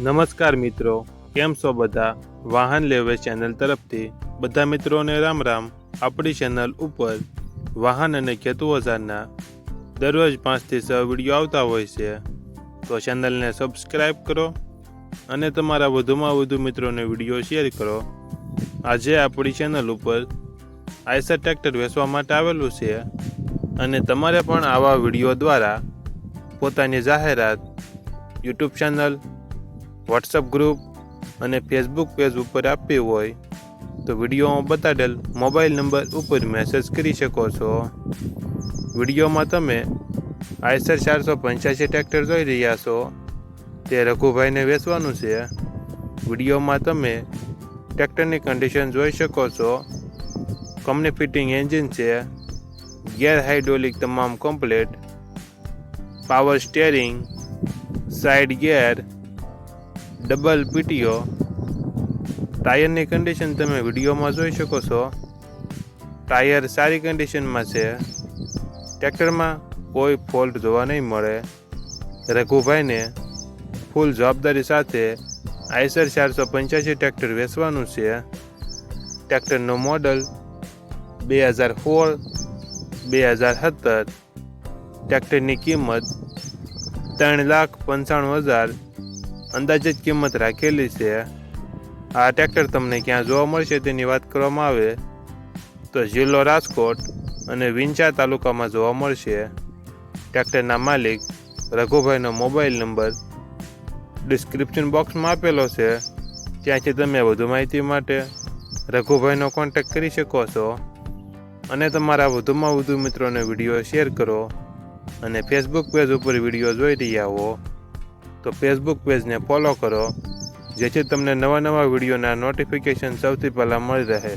નમસ્કાર મિત્રો, કેમ છો બધા? વાહન લેવે ચેનલ તરફથી બધા મિત્રોને રામ રામ. આપણી ચેનલ ઉપર વાહન અને ખેત ઓજારના દરરોજ 5 થી 6 વિડીયો આવતા હોય છે, તો ચેનલને સબસ્ક્રાઈબ કરો અને તમારા વધુમાં વધુ મિત્રોને વિડીયો શેર કરો. આજે આપણી ચેનલ ઉપર આઈસર ટ્રેક્ટર વેચવા માટે આવેલું છે અને તમારે પણ આવા વિડીયો દ્વારા પોતાની જાહેરાત યુટ્યુબ ચેનલ, વોટ્સઅપ ગ્રુપ અને ફેસબુક પેજ ઉપર આપવી હોય તો વિડીયોમાં બતાડેલ મોબાઈલ નંબર ઉપર મેસેજ કરી શકો છો. વિડીયોમાં તમે આઈસર 485 ટ્રેક્ટર જોઈ રહ્યા છો, તે રઘુભાઈને વેચવાનું છે. વિડીયોમાં તમે ટ્રેક્ટરની કન્ડિશન જોઈ શકો છો. કંપની ફિટિંગ એન્જિન છે, ગિયર હાઇડ્રોલિક તમામ complete, power steering, side gear, double PTO. ટાયરની કન્ડિશન તમે વિડીયોમાં જોઈ શકો છો. ટાયર સારી કન્ડિશનમાં છે. ટ્રેક્ટરમાં કોઈ ફોલ્ટ જોવા નહીં મળે. રઘુભાઈને ફૂલ જવાબદારી સાથે આઈસર 485 ટ્રેક્ટર વેચવાનું છે. ટ્રેક્ટરનું મોડલ 2016, 2017. ટ્રેક્ટરની કિંમત 3,95,000 અંદાજિત કિંમત રાખેલી છે. આ ટ્રેક્ટર તમને ક્યાં જોવા મળશે તેની વાત કરવામાં આવે તો જિલ્લો રાજકોટ અને વિંછા તાલુકામાં જોવા મળશે. ટ્રેક્ટરના માલિક રઘુભાઈનો મોબાઈલ નંબર ડિસ્ક્રિપ્શન બોક્સમાં આપેલો છે, ત્યાંથી તમે વધુ માહિતી માટે રઘુભાઈનો કોન્ટેક્ટ કરી શકો છો. અને તમારા વધુમાં વધુ મિત્રોને વિડીયો શેર કરો. અને ફેસબુક પેજ ઉપર વિડીયો જોઈ રહ્યા હો તો ફેસબુક પેજને ફોલો કરો, જેથી તમને નવા વિડીયોના નોટિફિકેશન સૌથી પહેલાં મળી રહે.